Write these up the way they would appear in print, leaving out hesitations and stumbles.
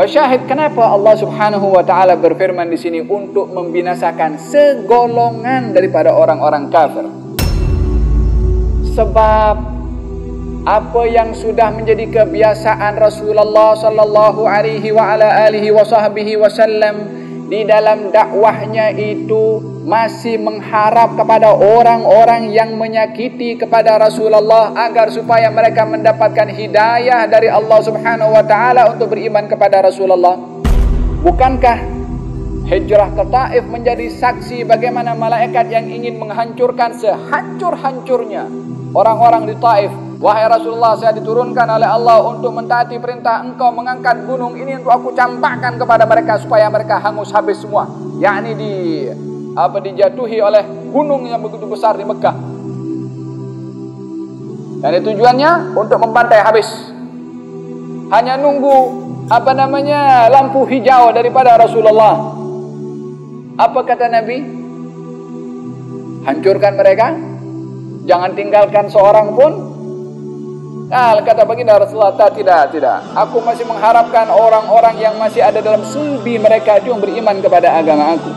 Syahid, kenapa Allah Subhanahu wa taala berfirman di sini untuk membinasakan segolongan daripada orang-orang kafir? Sebab apa yang sudah menjadi kebiasaan Rasulullah sallallahu alaihi wa ala alihi wa sahbihi wasallam di dalam dakwahnya itu masih mengharap kepada orang-orang yang menyakiti kepada Rasulullah agar supaya mereka mendapatkan hidayah dari Allah Subhanahu wa taala untuk beriman kepada Rasulullah. Bukankah hijrah ke Taif menjadi saksi bagaimana malaikat yang ingin menghancurkan sehancur-hancurnya orang-orang di Taif? Wahai Rasulullah, saya diturunkan oleh Allah untuk mentaati perintah engkau mengangkat gunung ini untuk aku campakkan kepada mereka supaya mereka hangus habis semua. Yakni dijatuhi oleh gunung yang begitu besar di Mekah. Dan tujuannya untuk membantai habis. Hanya nunggu lampu hijau daripada Rasulullah. Apa kata Nabi? Hancurkan mereka. Jangan tinggalkan seorang pun. Kata baginda Rasulullah, tidak. Aku masih mengharapkan orang-orang yang masih ada dalam sulbi mereka itu yang beriman kepada agama aku.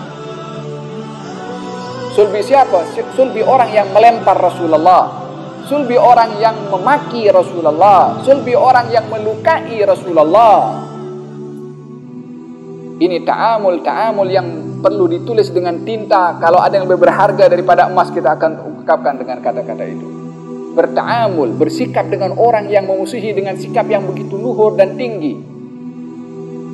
Sulbi siapa? Sulbi orang yang melempar Rasulullah, sulbi orang yang memaki Rasulullah, sulbi orang yang melukai Rasulullah. Ini ta'amul yang perlu ditulis dengan tinta. Kalau ada yang lebih berharga daripada emas, kita akan ungkapkan dengan kata-kata itu. Berta'amul, bersikap dengan orang yang memusuhi dengan sikap yang begitu luhur dan tinggi.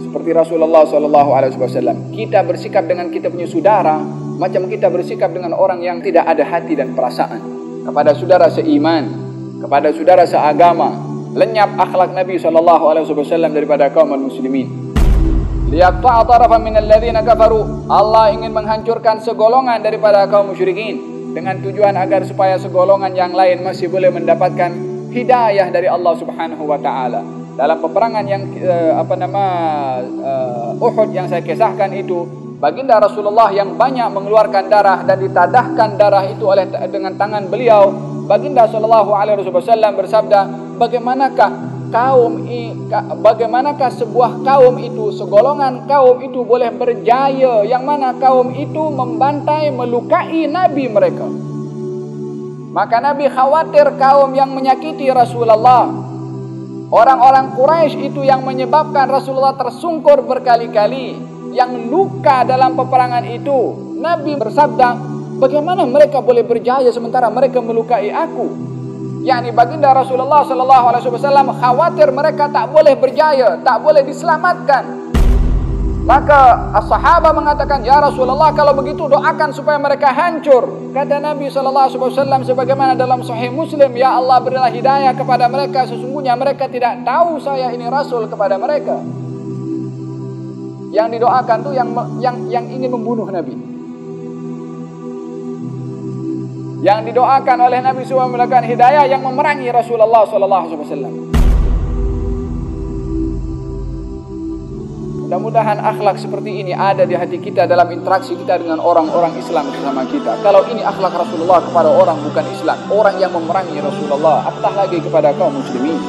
Seperti Rasulullah SAW, kita bersikap dengan kita punya saudara macam kita bersikap dengan orang yang tidak ada hati dan perasaan. Kepada saudara seiman, kepada saudara seagama, lenyap akhlak Nabi SAW daripada kaum muslimin. Liyaqta'a tarafan minal ladzina kafaru. Allah ingin menghancurkan segolongan daripada kaum musyrikin dengan tujuan agar supaya segolongan yang lain masih boleh mendapatkan hidayah dari Allah Subhanahu wa taala. Dalam peperangan yang Uhud yang saya kisahkan itu, baginda Rasulullah yang banyak mengeluarkan darah dan ditadahkan darah itu dengan tangan beliau, baginda sallallahu alaihi wasallam bersabda, bagaimanakah sebuah kaum itu, segolongan kaum itu boleh berjaya yang mana kaum itu membantai, melukai Nabi mereka. Maka Nabi khawatir kaum yang menyakiti Rasulullah, orang-orang Quraisy itu yang menyebabkan Rasulullah tersungkur berkali-kali, yang luka dalam peperangan itu. Nabi bersabda, bagaimana mereka boleh berjaya sementara mereka melukai aku? Yakni baginda Rasulullah SAW khawatir mereka tak boleh berjaya, tak boleh diselamatkan. Maka as-sahabah mengatakan, ya Rasulullah, kalau begitu doakan supaya mereka hancur. Kata Nabi SAW sebagaimana dalam Sahih Muslim, ya Allah, berilah hidayah kepada mereka, sesungguhnya mereka tidak tahu saya ini Rasul kepada mereka. Yang didoakan itu yang ingin membunuh Nabi. Yang didoakan oleh Nabi SAW melakukan hidayah yang memerangi Rasulullah SAW. Mudah-mudahan akhlak seperti ini ada di hati kita dalam interaksi kita dengan orang-orang Islam bersama kita. Kalau ini akhlak Rasulullah kepada orang bukan Islam, orang yang memerangi Rasulullah, apatah lagi kepada kaum muslimin.